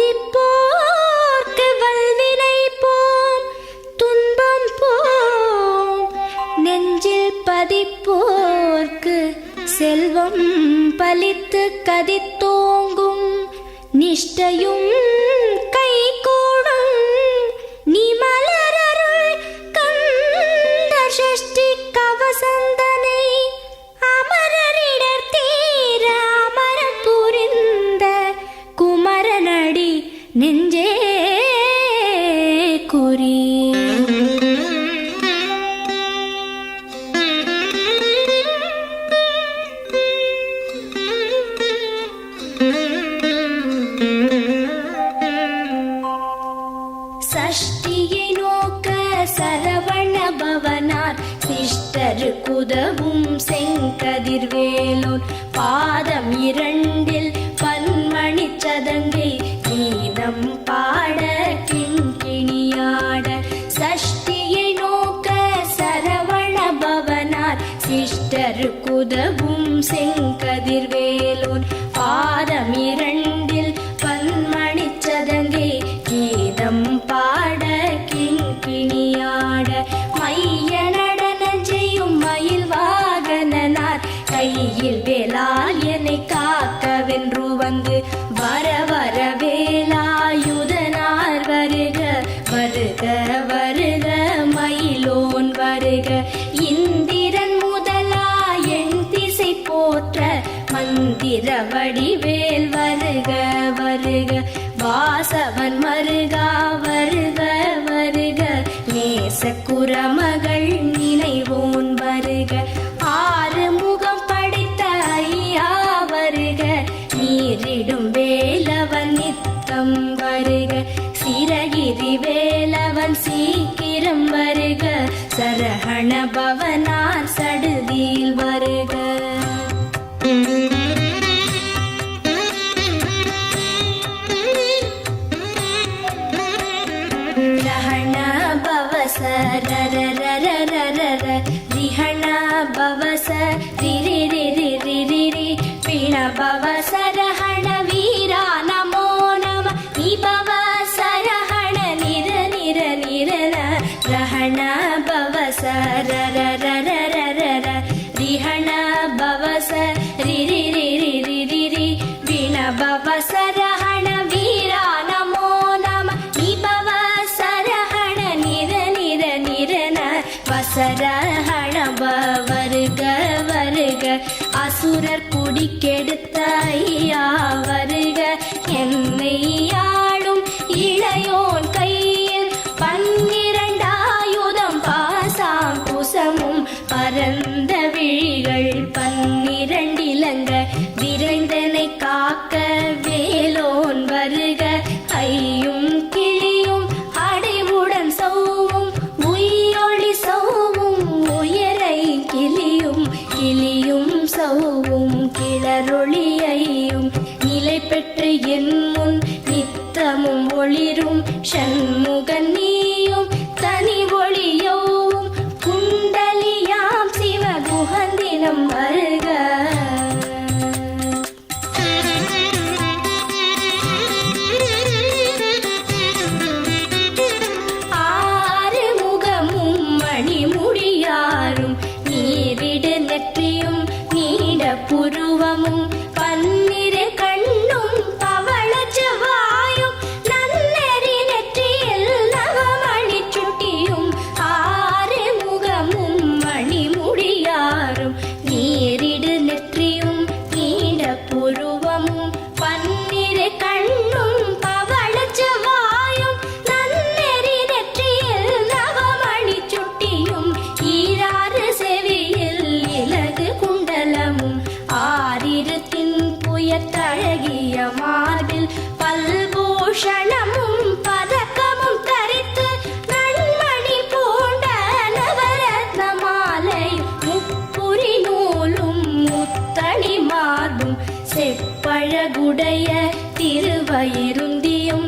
துதிப்போர்க்கு வல்வினை போம் துன்பம் போம். நெஞ்சில் பதிப்போர்க்கு செல்வம் பலித்து கதித்தோங்கும். நிஷ்டையும் கைகூடும் நீ மலரருள் கந்த சஷ்டி கவசந்தனை. அமரரிடர் தீர அமரம் புரிந்த குமரனடி நெஞ்சே குறி. சஷ்டியை நோக்க சரவண பவனார் சிஷ்டருக்குதவும் செங்கதிர்வேலோன். பாதம் இரண்டில் பன்மணி சதங்கை கீதம் பாட கிண்கிணியாட. சஷ்டியை நோக்க சரவண பவனார் சிஷ்டருக்குதவும் செங்கதிர்வேலோன். பாதம் இரண்டில் பன்மணி சதங்கை கீதம் பாட கிண்கிணியாட. மைய நடன செய்யும் மயில் வாகனனார் கையில் வேலால் என்னை காக்கவென்று வந்து. வர வர வேலாயுதனார் வருக வருக வருக மயிலோன் வருக. இந்திரன் முதலா என் திசை போற்ற மந்திர வடிவேல் வருக வருக. வாசவன் மருகா வருக வருக. நேச குரமகள் நினைவோன் வருக. ஆறு முகம் படைத்த ஐயா வருக. நீரிடும் வேலவன் நித்தம் வருக. சிரகிரி வேலவன் சீக்கிரம் வருக. சரஹண பவனார் சடுதியில் வருக. ரஹண பவச ரரரரரரர ரிஹண பவச ரிரிரிரிரிரி பிண பவச ரஹண வீரா நமோ நம. நிபவச ரஹண நிர நிர நிரன ரஹண பவச ரரரரரரர ரிஹண பவச ரிரிரிரிரிரி பிண பவச ரஹண வீரா நமோ நம. நிபவச ரஹண நிர நிர நிரன வசரஹண வருக வருக. அசுரர் குடி கெடுத்த ஐயா வருக. என்னை ஆளும் இளையோன் கையில் 12 ஆயுதம் பாசாம் குசமும் பரந்த விழிகள் 12 இலங்க. விரைந்தனை காக்க வேலோன் வருக. ஐயும் கிளியும் அடைவுடன் சௌவும் உயிரொளி சௌவும் உயரை கிளியும் கிளியும் சௌவும் கிளரொளியையும் நிலை பெற்று என் முன் நித்தமும் ஒளிரும். ஷண்முகன் நீயும் தனி ஒளியோவும் குண்டலியாம் சிவகுகந்தினம் வருக. புருவமும் 12 கண்ணும் பவள செவ்வாயும் நன்னெறி நெற்றியில் நவமணி சுட்டியும் 6 முகமும் மணிமுடியாரும் நீரிடு நெற்றியும் நீட புருவமும் 12 கண்ணும் பவள செவ்வாயும் நன்னெறி நெற்றியில் நவமணி சுட்டியும் ஈராறு செவியில் இலகு குண்டலமும் ஆரிரத்தின் புயத்தழகிய மார்பில் பல்பூஷணமும் பதக்கமும் தரித்து நன்மணி பூண்ட நவரத்ன மாலை முப்புரி நூலும் முத்தணி மார்பும் செப்பழகுடைய திருவயிருந்தியும்